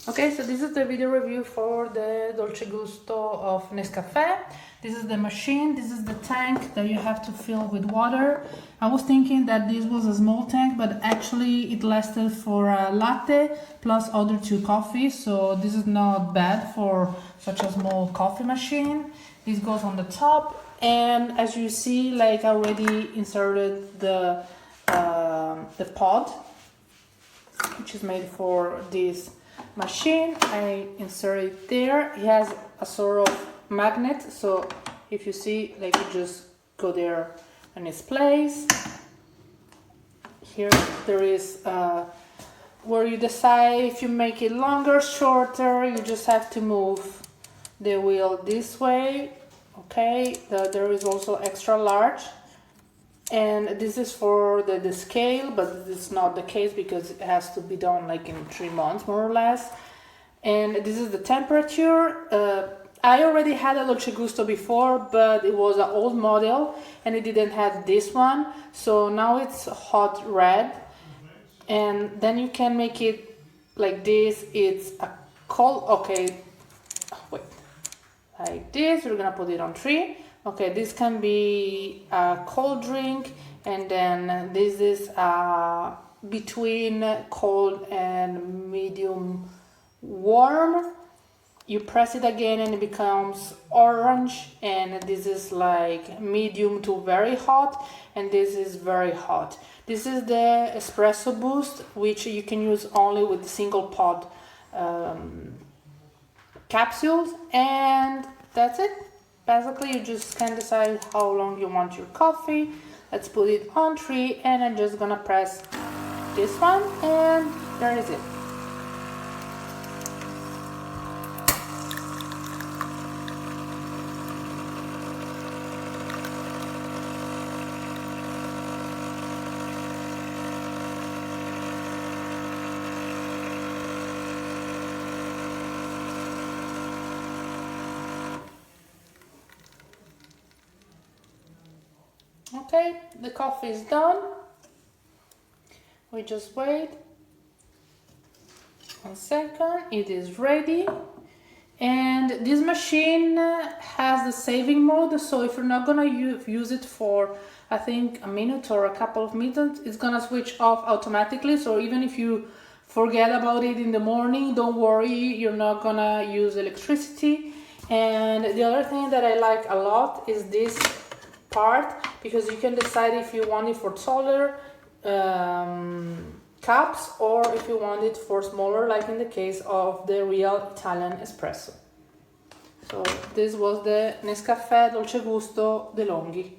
Okay, so this is the video review for the Dolce Gusto of Nescafé. This is the machine, this is the tank that you have to fill with water. I was thinking that this was a small tank, but actually it lasted for a latte plus other two coffees, so this is not bad for such a small coffee machine. This goes on the top, and as you see, like I already inserted the pod, which is made for this machine. I insert it there. It has a sort of magnet, so if you see, like, you just go there and it's placed. Here there is where you decide if you make it longer, shorter. You just have to move the wheel this way. Okay, there is also extra large, and this is for the scale, but this is not the case because it has to be done like in 3 months more or less. And this is the temperature. I already had a Dolce Gusto before, but it was an old model and it didn't have this one, so now it's hot red. And then you can make it like this. It's a cold, okay, wait, like this. We're gonna put it on 3. Okay, this can be a cold drink, and then this is between cold and medium warm. You press it again and it becomes orange, and this is like medium to very hot, and this is very hot. This is the espresso boost, which you can use only with single pod capsules, and that's it. Basically, you just can decide how long you want your coffee. Let's put it on 3, and I'm just gonna press this one, and there is it. Okay, the coffee is done. We just wait 1 second. It is ready. And this machine has the saving mode, so if you're not gonna use it for, I think, a minute or a couple of minutes, it's gonna switch off automatically. So even if you forget about it in the morning, don't worry, you're not gonna use electricity. And the other thing that I like a lot is this part, because you can decide if you want it for taller cups or if you want it for smaller, like in the case of the real Italian espresso. So this was the Nescafé Dolce Gusto De Longhi.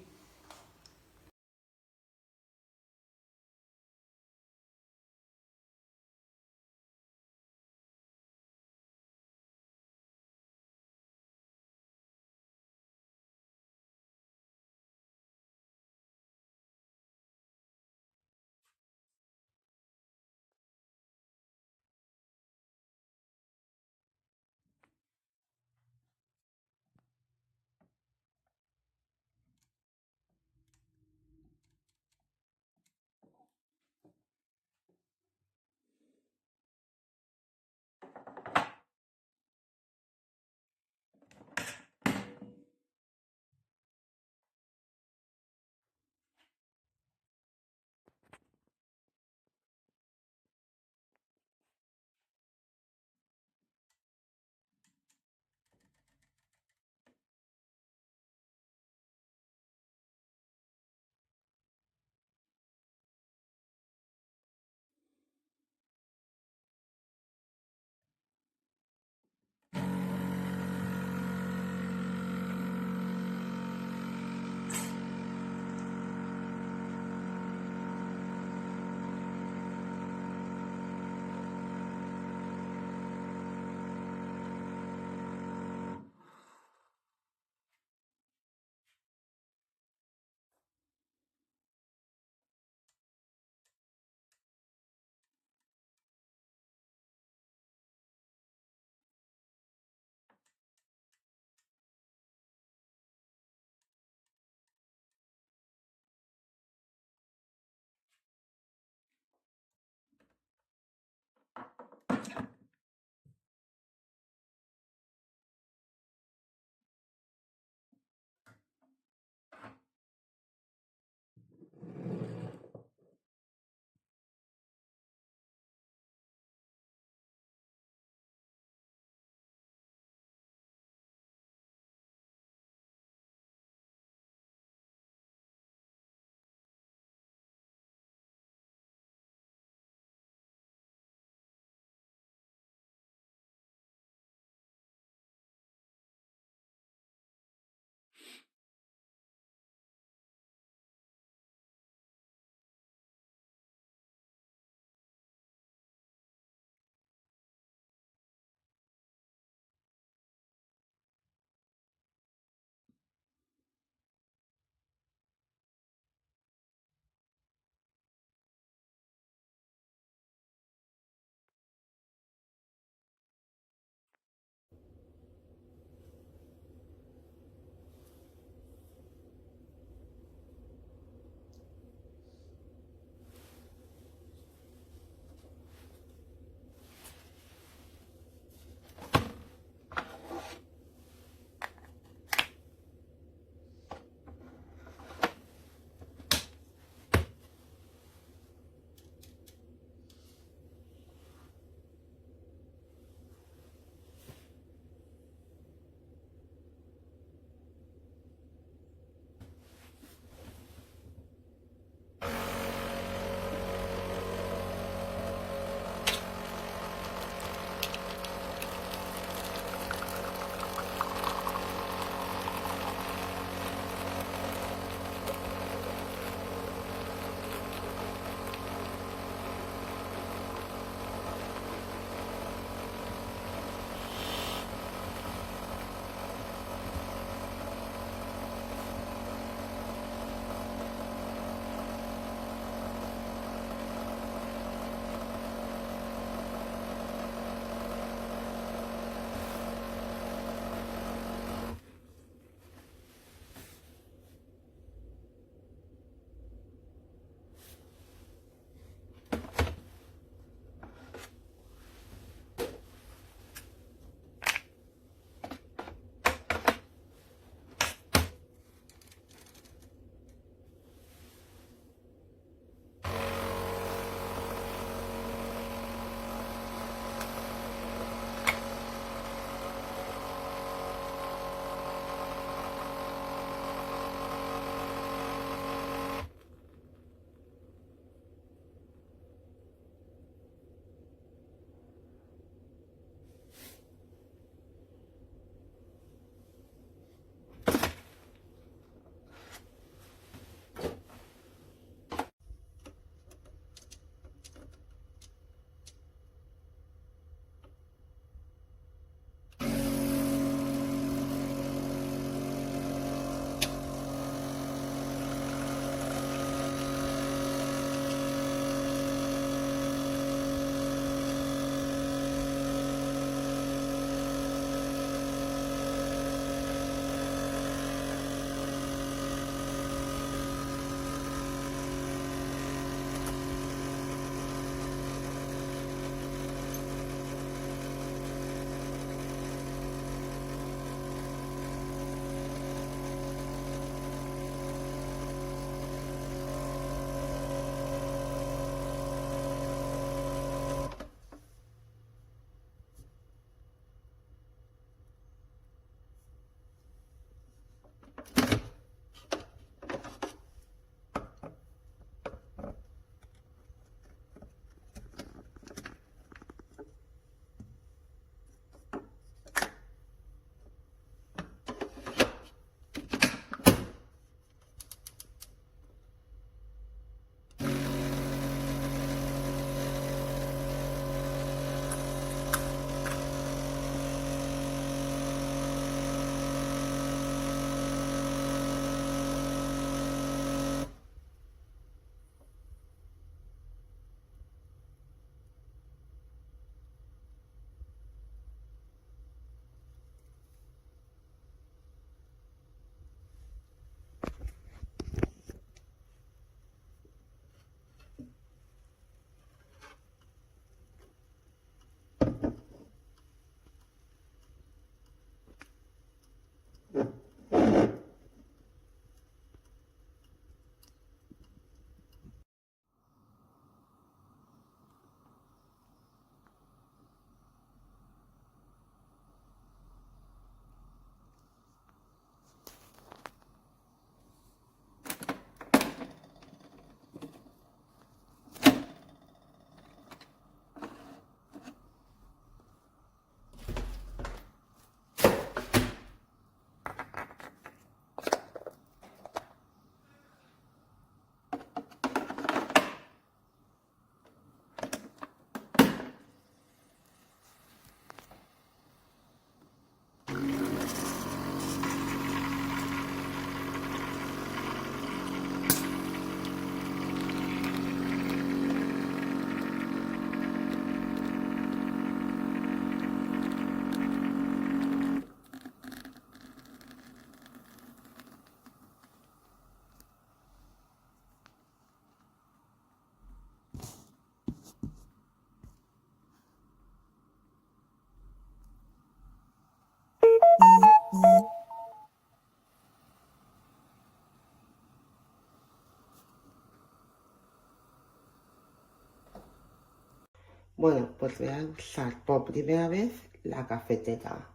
Bueno, pues voy a usar por primera vez la cafetera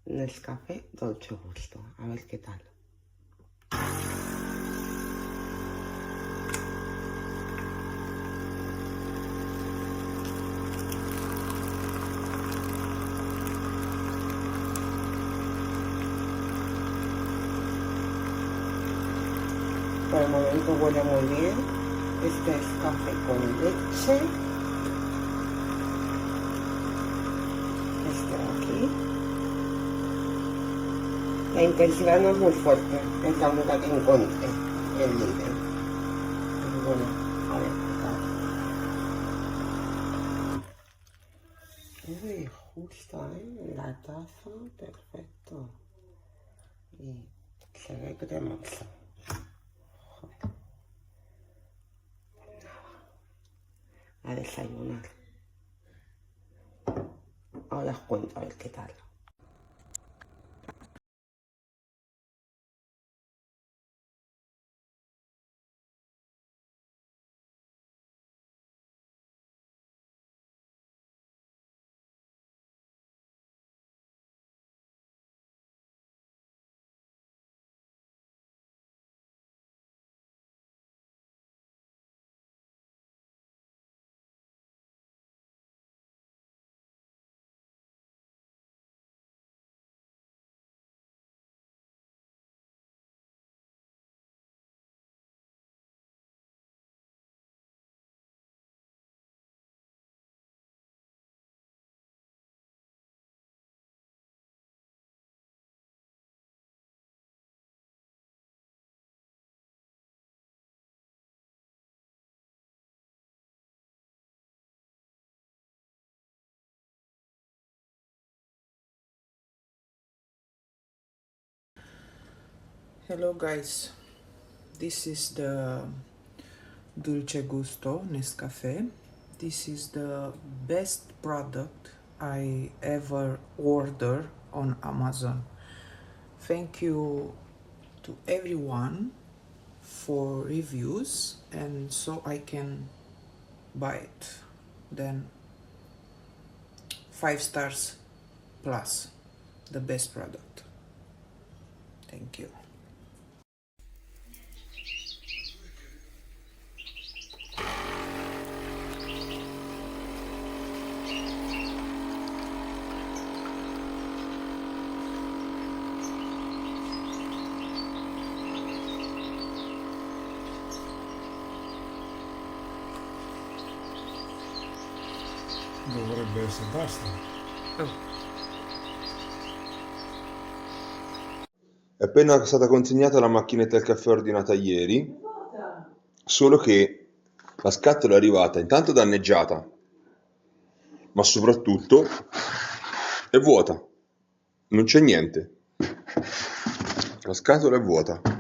Nescafé Dolce Gusto. A ver qué tal. Por el momento huele muy bien. Este es café con leche. Este de aquí. La intensidad no es muy fuerte, es la única que encontré en Lidl. Pero bueno, a ver qué tal. Uy, justo, la taza, perfecto. Y se ve cremoso. A desayunar. Ahora os cuento a ver qué tal. Hello guys, this is the Dolce Gusto Nescafé. This is the best product I ever ordered on Amazon. Thank you to everyone for reviews and so I can buy it. Then 5 stars plus, the best product. Thank you. Dovrebbe essere basta. È appena stata consegnata la macchinetta del caffè ordinata ieri, solo che la scatola è arrivata intanto danneggiata, ma soprattutto è vuota, non c'è niente. La scatola è vuota.